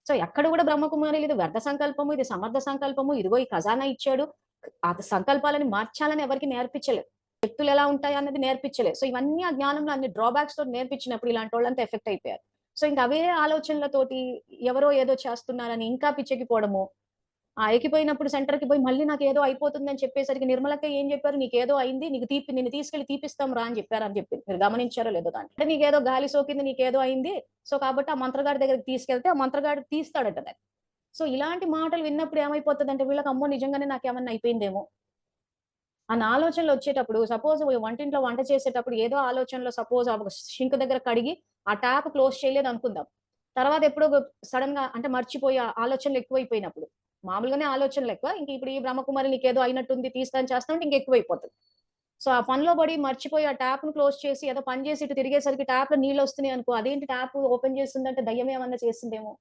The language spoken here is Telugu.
సో ఎక్కడ కూడా బ్రహ్మకుమారి ఇది వ్యర్థ సంకల్పము, ఇది సమర్థ సంకల్పము, ఇదిగో ఈ ఖజానా ఇచ్చాడు. ఆ సంకల్పాలని మార్చాలని ఎవరికీ నేర్పించలేదు. శక్తులు ఎలా ఉంటాయి అన్నది నేర్పించలేదు. సో ఇవన్నీ ఆ జ్ఞానంలో అన్ని డ్రాబ్యాక్స్ తోటి నేర్పించినప్పుడు ఇలాంటి వాళ్ళంతా ఎఫెక్ట్ అయిపోయారు. సో ఇంక అవే ఆలోచనలతోటి ఎవరో ఏదో చేస్తున్నారని ఇంకా పిచ్చెక్కిపోవడము. ఎక్కిపోయినప్పుడు సెంటర్‌కి పోయి మళ్ళీ నాకేదో అయిపోతుందని చెప్పేసరికి నిర్మలక్క ఏం చెప్పారు? "నీకేదో అయింది. నిన్ను తీసుకెళ్ళి తీపిస్తాం రా" అని చెప్పారని చెప్పింది. మీరు గమనించారో లేదో దాంట్లో. అంటే నీకేదో గాలి సోకింది, నీకేదో అయింది. సో కాబట్టి ఆ మంత్రగాడి దగ్గరికి తీసుకెళ్తే ఆ మంత్రగాడు తీస్తాడట దాన్ని. సో ఇలాంటి మాటలు విన్నప్పుడు ఏమైపోతదంటే వీళ్ళకి అమ్మో! నిజంగానే నాకేమన్నా అయిపోయిందేమో అన్న ఆలోచనలొచ్చేటప్పుడు సపోజ్ వంటింట్లో వంట చేసేటప్పుడు ఏదో ఆలోచనలో సపోజ్ షింక్ దగ్గర కడిగి ఆ ట్యాప్ క్లోజ్ చేయలేదనుకుందాం. తర్వాత ఎప్పుడో సడెన్‌గా అంటే మర్చిపోయి ఆ ఆలోచనలు ఎక్కువైపోయినప్పుడు. మామూలుగానే ఆలోచనలెక్కువ. ఇంక ఇప్పుడు ఈ బ్రహ్మకుమారి నీకేదో అయినట్టుంది తీస్తా అని చేస్తా ఉంటే ఇంకెక్కువైపోతది. సో ఆ పనిలో పడి మర్చిపోయి ఆ ట్యాప్‌ని క్లోజ్ చేసి ఏదో పని చేసి ఇటు తిరిగేసరికి ట్యాప్‌లో నీళ్లొస్తున్నాయనుకో, అదేంటి ట్యాప్ ఓపెన్ చేసిందంటే దయ్యం ఏమన్నా చేసిందేమో